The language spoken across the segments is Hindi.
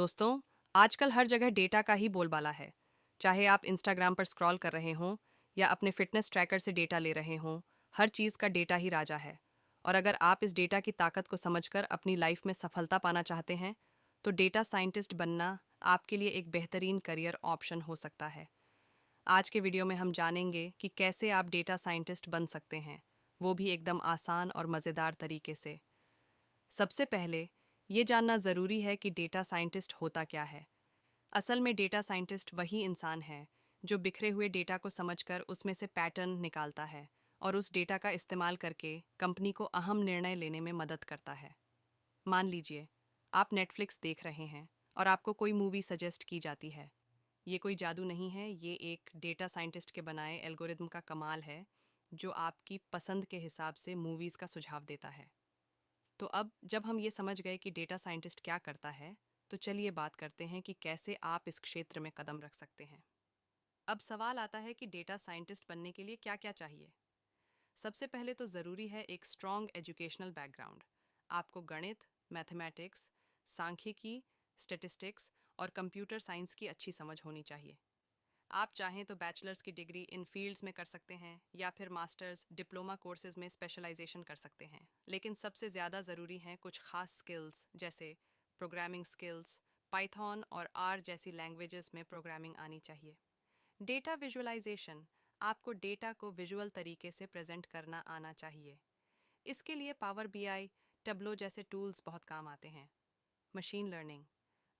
दोस्तों, आजकल हर जगह डेटा का ही बोलबाला है। चाहे आप इंस्टाग्राम पर स्क्रॉल कर रहे हों या अपने फिटनेस ट्रैकर से डेटा ले रहे हों, हर चीज़ का डेटा ही राजा है। और अगर आप इस डेटा की ताकत को समझकर अपनी लाइफ में सफलता पाना चाहते हैं, तो डेटा साइंटिस्ट बनना आपके लिए एक बेहतरीन करियर ऑप्शन हो सकता है। आज के वीडियो में हम जानेंगे कि कैसे आप डेटा साइंटिस्ट बन सकते हैं, वो भी एकदम आसान और मज़ेदार तरीके से। सबसे पहले ये जानना ज़रूरी है कि डेटा साइंटिस्ट होता क्या है। असल में डेटा साइंटिस्ट वही इंसान है जो बिखरे हुए डेटा को समझकर उसमें से पैटर्न निकालता है और उस डेटा का इस्तेमाल करके कंपनी को अहम निर्णय लेने में मदद करता है। मान लीजिए, आप नेटफ्लिक्स देख रहे हैं और आपको कोई मूवी सजेस्ट की जाती है। ये कोई जादू नहीं है, ये एक डेटा साइंटिस्ट के बनाए एल्गोरिदम का कमाल है जो आपकी पसंद के हिसाब से मूवीज़ का सुझाव देता है। तो अब जब हम ये समझ गए कि डेटा साइंटिस्ट क्या करता है, तो चलिए बात करते हैं कि कैसे आप इस क्षेत्र में कदम रख सकते हैं। अब सवाल आता है कि डेटा साइंटिस्ट बनने के लिए क्या क्या चाहिए। सबसे पहले तो ज़रूरी है एक स्ट्रॉन्ग एजुकेशनल बैकग्राउंड। आपको गणित, मैथमेटिक्स, सांख्यिकी, स्टेटिस्टिक्स और कंप्यूटर साइंस की अच्छी समझ होनी चाहिए। आप चाहें तो बैचलर्स की डिग्री इन फील्ड्स में कर सकते हैं या फिर मास्टर्स डिप्लोमा कोर्सेज में स्पेशलाइजेशन कर सकते हैं। लेकिन सबसे ज़्यादा ज़रूरी हैं कुछ खास स्किल्स, जैसे प्रोग्रामिंग स्किल्स, पाइथन और आर जैसी लैंग्वेजेस में प्रोग्रामिंग आनी चाहिए। डेटा विजुअलाइजेशन, आपको डेटा को विजुअल तरीके से प्रेजेंट करना आना चाहिए। इसके लिए पावर बीआई, टैब्लो जैसे टूल्स बहुत काम आते हैं। मशीन लर्निंग,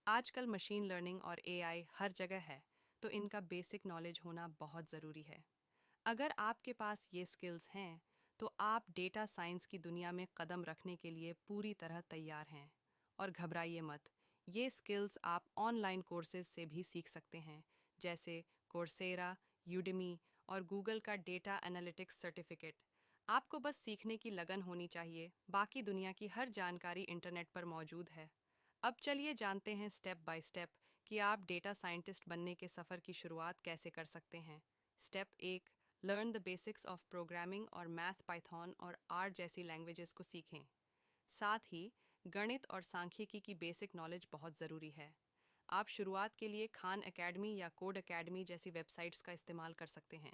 आजकल मशीन लर्निंग और एआई हर जगह है, तो इनका बेसिक नॉलेज होना बहुत ज़रूरी है। अगर आपके पास ये स्किल्स हैं, तो आप डेटा साइंस की दुनिया में कदम रखने के लिए पूरी तरह तैयार हैं। और घबराइए मत, ये स्किल्स आप ऑनलाइन कोर्सेज से भी सीख सकते हैं, जैसे कोर्सेरा, यूडेमी और गूगल का डेटा एनालिटिक्स सर्टिफिकेट। आपको बस सीखने की लगन होनी चाहिए, बाकी दुनिया की हर जानकारी इंटरनेट पर मौजूद है। अब चलिए जानते हैं स्टेप बाय स्टेप कि आप डेटा साइंटिस्ट बनने के सफ़र की शुरुआत कैसे कर सकते हैं। Step 1, learn the basics of programming और मैथ, पाइथन और आर जैसी लैंग्वेजेस को सीखें। साथ ही गणित और सांख्यिकी की बेसिक नॉलेज बहुत ज़रूरी है। आप शुरुआत के लिए खान एकेडमी या कोड एकेडमी जैसी वेबसाइट्स का इस्तेमाल कर सकते हैं।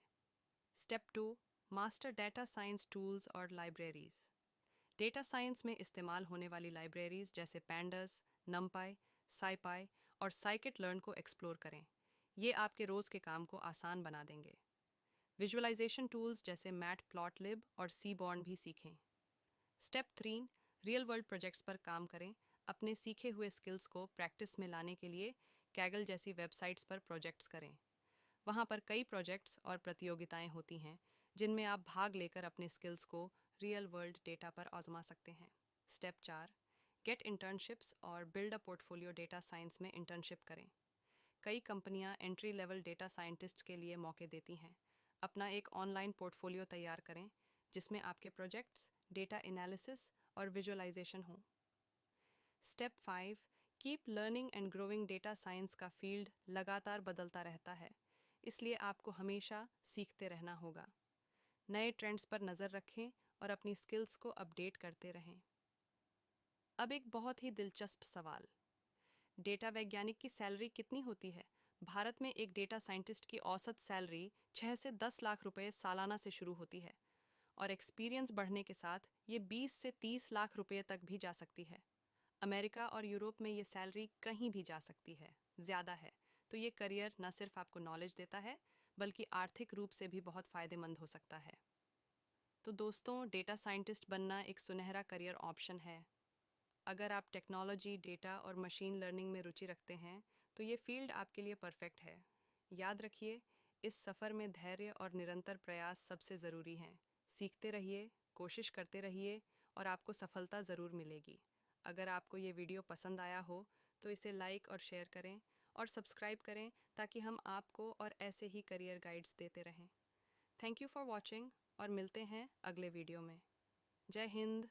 Step 2, master data science tools और लाइब्रेरीज। डेटा साइंस में इस्तेमाल होने वाली लाइब्रेरीज जैसे पैंडास, नमपाई, साइपाई और साइकिट लर्न को एक्सप्लोर करें। ये आपके रोज़ के काम को आसान बना देंगे। विजुअलाइजेशन टूल्स जैसे मैट प्लॉटलिब और सीबॉर्न भी सीखें। स्टेप 3, रियल वर्ल्ड प्रोजेक्ट्स पर काम करें। अपने सीखे हुए स्किल्स को प्रैक्टिस में लाने के लिए कैगल जैसी वेबसाइट्स पर प्रोजेक्ट्स करें। वहाँ पर कई प्रोजेक्ट्स और प्रतियोगिताएं होती हैं जिनमें आप भाग लेकर अपने स्किल्स को रियल वर्ल्ड डेटा पर आजमा सकते हैं। स्टेप 4, गेट इंटर्नशिप्स और build a portfolio. Data science में इंटर्नशिप करें। कई कंपनियां एंट्री लेवल डेटा साइंटिस्ट के लिए मौके देती हैं। अपना एक ऑनलाइन पोर्टफोलियो तैयार करें जिसमें आपके प्रोजेक्ट्स, डेटा एनालिसिस और विजुअलाइजेशन हो। Step 5, keep learning and growing. Data science का फील्ड लगातार बदलता रहता है, इसलिए आपको हमेशा सीखते रहना होगा। नए ट्रेंड्स पर नज़र रखें और अपनी स्किल्स को अपडेट करते रहें। अब एक बहुत ही दिलचस्प सवाल, डेटा वैज्ञानिक की सैलरी कितनी होती है? भारत में एक डेटा साइंटिस्ट की औसत सैलरी 6 से 10 लाख रुपए सालाना से शुरू होती है और एक्सपीरियंस बढ़ने के साथ ये 20 से 30 लाख रुपए तक भी जा सकती है। अमेरिका और यूरोप में ये सैलरी कहीं भी जा सकती है, ज़्यादा है। तो ये करियर न सिर्फ आपको नॉलेज देता है, बल्कि आर्थिक रूप से भी बहुत फ़ायदेमंद हो सकता है। तो दोस्तों, डेटा साइंटिस्ट बनना एक सुनहरा करियर ऑप्शन है। अगर आप टेक्नोलॉजी, डेटा और मशीन लर्निंग में रुचि रखते हैं, तो ये फील्ड आपके लिए परफेक्ट है। याद रखिए, इस सफ़र में धैर्य और निरंतर प्रयास सबसे ज़रूरी हैं। सीखते रहिए, कोशिश करते रहिए और आपको सफलता ज़रूर मिलेगी। अगर आपको ये वीडियो पसंद आया हो, तो इसे लाइक और शेयर करें और सब्सक्राइब करें ताकि हम आपको और ऐसे ही करियर गाइड्स देते रहें। थैंक यू फॉर वॉचिंग और मिलते हैं अगले वीडियो में। जय हिंद।